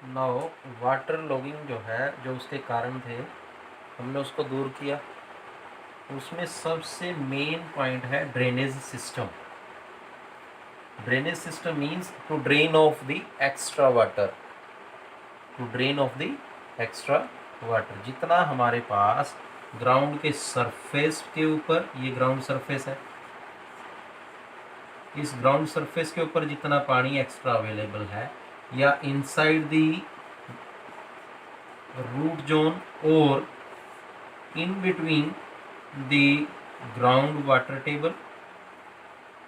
Now water logging जो है, जो उसके कारण थे, हमने उसको दूर किया। उसमें सबसे मेन पॉइंट है drainage system. Drainage system means to drain off the extra water, to drain off the extra water. जितना हमारे पास ग्राउंड के सरफेस के ऊपर, ये ग्राउंड सरफेस है, इस ग्राउंड सरफेस के ऊपर जितना पानी एक्स्ट्रा अवेलेबल है, या इनसाइड दी रूट जोन और in between the ground water table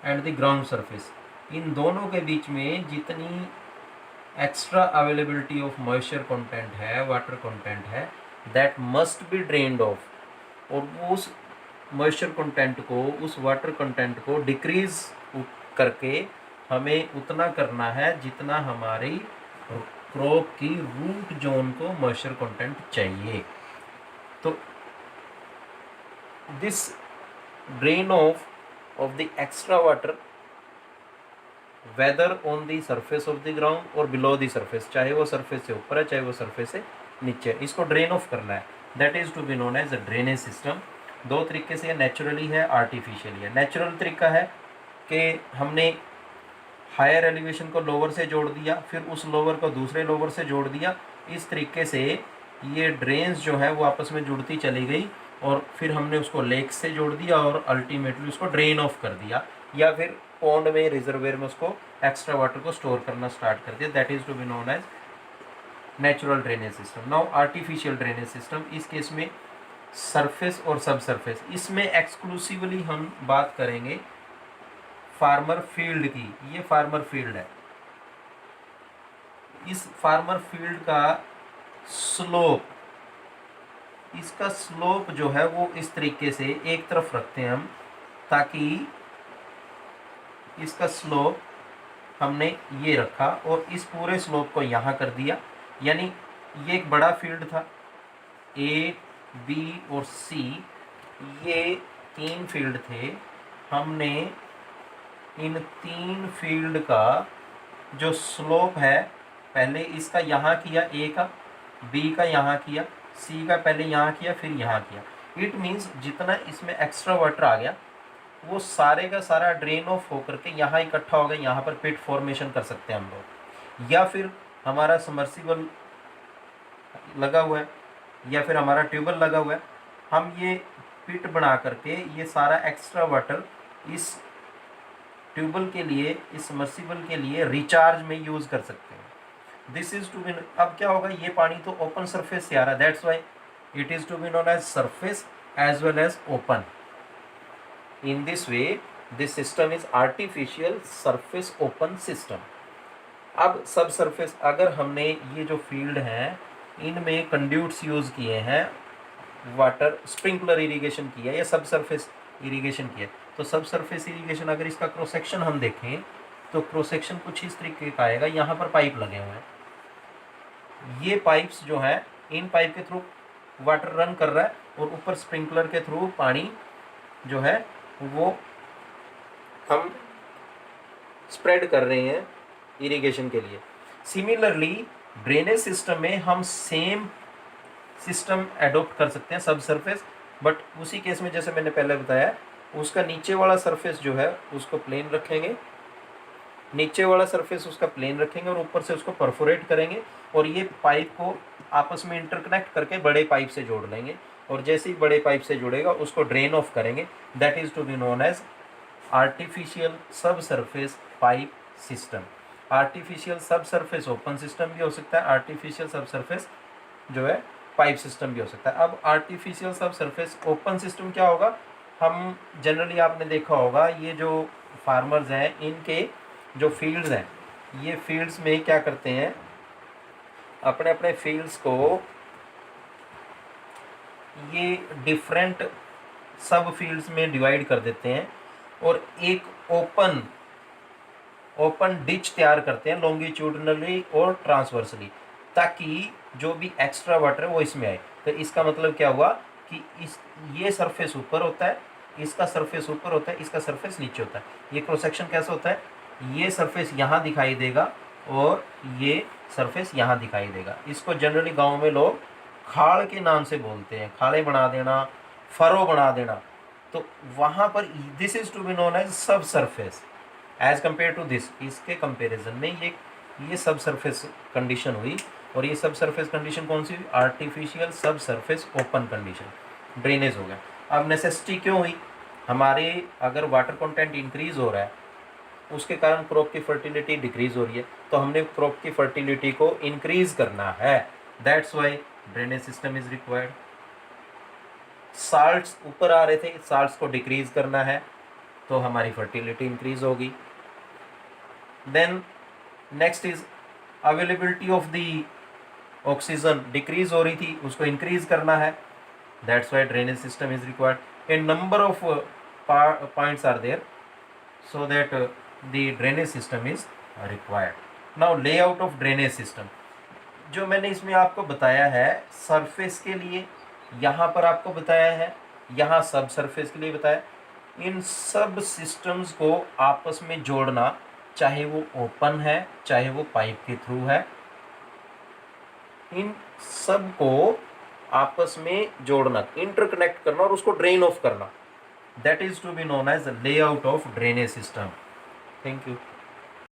and the ground surface, इन दोनों के बीच में जितनी extra availability of moisture content है, वाटर कंटेंट है, that must be drained of. और उस मॉइस्चर कंटेंट को, उस वाटर कंटेंट को डिक्रीज करके हमें उतना करना है जितना हमारी क्रॉप की रूट जोन को मॉइस्चर कंटेंट चाहिए। तो this drain off of the extra water whether on the surface of the ground or below the surface, चाहे वो surface से ऊपर है चाहे वो surface से नीचे है, इसको ड्रेन ऑफ करना है। That is to be known as a drainage system. दो तरीके से, नेचुरली है, आर्टिफिशियली है। नेचुरल तरीका है कि हमने हायर एलिवेशन को लोअर से जोड़ दिया, फिर उस लोअर को दूसरे लोअर से जोड़ दिया। इस तरीके से ये ड्रेन्स जो है वो आपस में जुड़ती चली गई, और फिर हमने उसको लेक से जोड़ दिया और अल्टीमेटली उसको ड्रेन ऑफ कर दिया, या फिर पॉन्ड में, रिजर्वेयर में उसको एक्स्ट्रा वाटर को स्टोर करना स्टार्ट कर दिया। That is to be known as natural drainage system. Now artificial drainage system, इस केस में सरफेस और सब सरफेस, इसमें एक्सक्लूसिवली हम बात करेंगे फार्मर फील्ड की। ये फार्मर फील्ड है, इस फार्मर फील्ड का स्लोप, इसका स्लोप जो है वो इस तरीके से एक तरफ रखते हैं हम, ताकि इसका स्लोप हमने ये रखा और इस पूरे स्लोप को यहाँ कर दिया। यानी ये एक बड़ा फील्ड था, ए, बी और सी, ये तीन फील्ड थे। हमने इन तीन फील्ड का जो स्लोप है, पहले इसका यहाँ किया, ए का, बी का यहाँ किया, सी का पहले यहाँ किया, फिर यहाँ किया। इट मीन्स जितना इसमें एक्स्ट्रा वाटर आ गया वो सारे का सारा ड्रेन ऑफ होकर के यहाँ इकट्ठा हो गया। यहाँ पर पिट फॉर्मेशन कर सकते हैं हम लोग, या फिर हमारा सबमर्सिबल लगा हुआ है, या फिर हमारा ट्यूबवेल लगा हुआ है। हम ये पिट बना करके ये सारा एक्स्ट्रा वाटर इस ट्यूबवेल के लिए, इस सबमर्सिबल के लिए रिचार्ज में यूज़ कर सकते हैं। दिस इज टू बी, अब क्या होगा, ये पानी तो ओपन सरफेस से आ रहा है, that's why it is to be known as surface as well as open. In this way this system is artificial surface open system. अब सब सरफेस, अगर हमने ये जो फील्ड हैं इनमें कंड्यूट्स यूज किए हैं, वाटर स्प्रिंकलर इरिगेशन किया या सब सरफेस इरिगेशन किया, तो सब सरफेस इरिगेशन अगर इसका क्रॉस सेक्शन हम देखें तो क्रॉस सेक्शन कुछ इस तरीके का आएगा। यहाँ पर पाइप लगे हुए हैं, ये पाइप्स जो है, इन पाइप के थ्रू वाटर रन कर रहा है और ऊपर स्प्रिंकलर के थ्रू पानी जो है वो हम स्प्रेड कर रहे हैं इरिगेशन के लिए। सिमिलरली ड्रेनेज सिस्टम में हम सेम सिस्टम एडॉप्ट कर सकते हैं, सब सरफेस, बट उसी केस में जैसे मैंने पहले बताया, उसका नीचे वाला सरफेस जो है उसको प्लेन रखेंगे, नीचे वाला सरफेस उसका प्लेन रखेंगे और ऊपर से उसको परफोरेट करेंगे, और ये पाइप को आपस में इंटरकनेक्ट करके बड़े पाइप से जोड़ लेंगे, और जैसे ही बड़े पाइप से जुड़ेगा उसको ड्रेन ऑफ करेंगे। That is to be known as artificial sub surface pipe system. Artificial sub surface open system भी हो सकता है, आर्टिफिशियल सब सरफेस जो है पाइप सिस्टम भी हो सकता है। अब artificial sub surface open system क्या होगा, हम जनरली आपने देखा होगा, ये जो फार्मर्स हैं इनके जो फील्ड्स हैं, ये फील्ड्स में क्या करते हैं, अपने अपने फील्ड्स को ये डिफरेंट सब फील्ड्स में डिवाइड कर देते हैं और एक ओपन डिच तैयार करते हैं लॉन्गिट्यूडनली और ट्रांसवर्सली, ताकि जो भी एक्स्ट्रा वाटर है वो इसमें आए। तो इसका मतलब क्या हुआ कि ये सरफेस ऊपर होता है, इसका सरफेस ऊपर होता है, इसका सरफेस नीचे होता है। ये क्रॉस सेक्शन कैसा होता है, ये सरफेस यहाँ दिखाई देगा और ये सरफेस यहाँ दिखाई देगा। इसको जनरली गांव में लोग खाड़ के नाम से बोलते हैं, खाड़े बना देना, फरो बना देना। तो वहाँ पर this is to be known as subsurface as compare to this. इसके कंपेरिजन में ये सब सरफेस कंडीशन हुई। और ये सब सरफेस कंडीशन कौन सी हुई? Artificial sub surface open condition, drainage हो गया। अब नेसेसिटी क्यों हुई? हमारे अगर वाटर कंटेंट इंक्रीज हो रहा है उसके कारण क्रॉप की फर्टिलिटी डिक्रीज हो रही है, तो हमने क्रॉप की फर्टिलिटी को इंक्रीज करना है। That's why drainage system is required. Salts ऊपर आ रहे थे, साल्ट्स को डिक्रीज करना है तो हमारी फर्टिलिटी इंक्रीज होगी। Then next is availability of the oxygen decrease हो रही थी, उसको इंक्रीज करना है। That's why drainage system is required. A number of points are there so that the drainage system is required. Now layout of drainage system, जो मैंने इसमें आपको बताया है सरफेस के लिए, यहाँ पर आपको बताया है, यहाँ सब सरफेस के लिए बताया। इन सब सिस्टम्स को आपस में जोड़ना, चाहे वो ओपन है चाहे वो पाइप के थ्रू है, इन सब को आपस में जोड़ना, इंटरकनेक्ट करना और उसको ड्रेन ऑफ करना, that is to be known as the layout of drainage system. Thank you.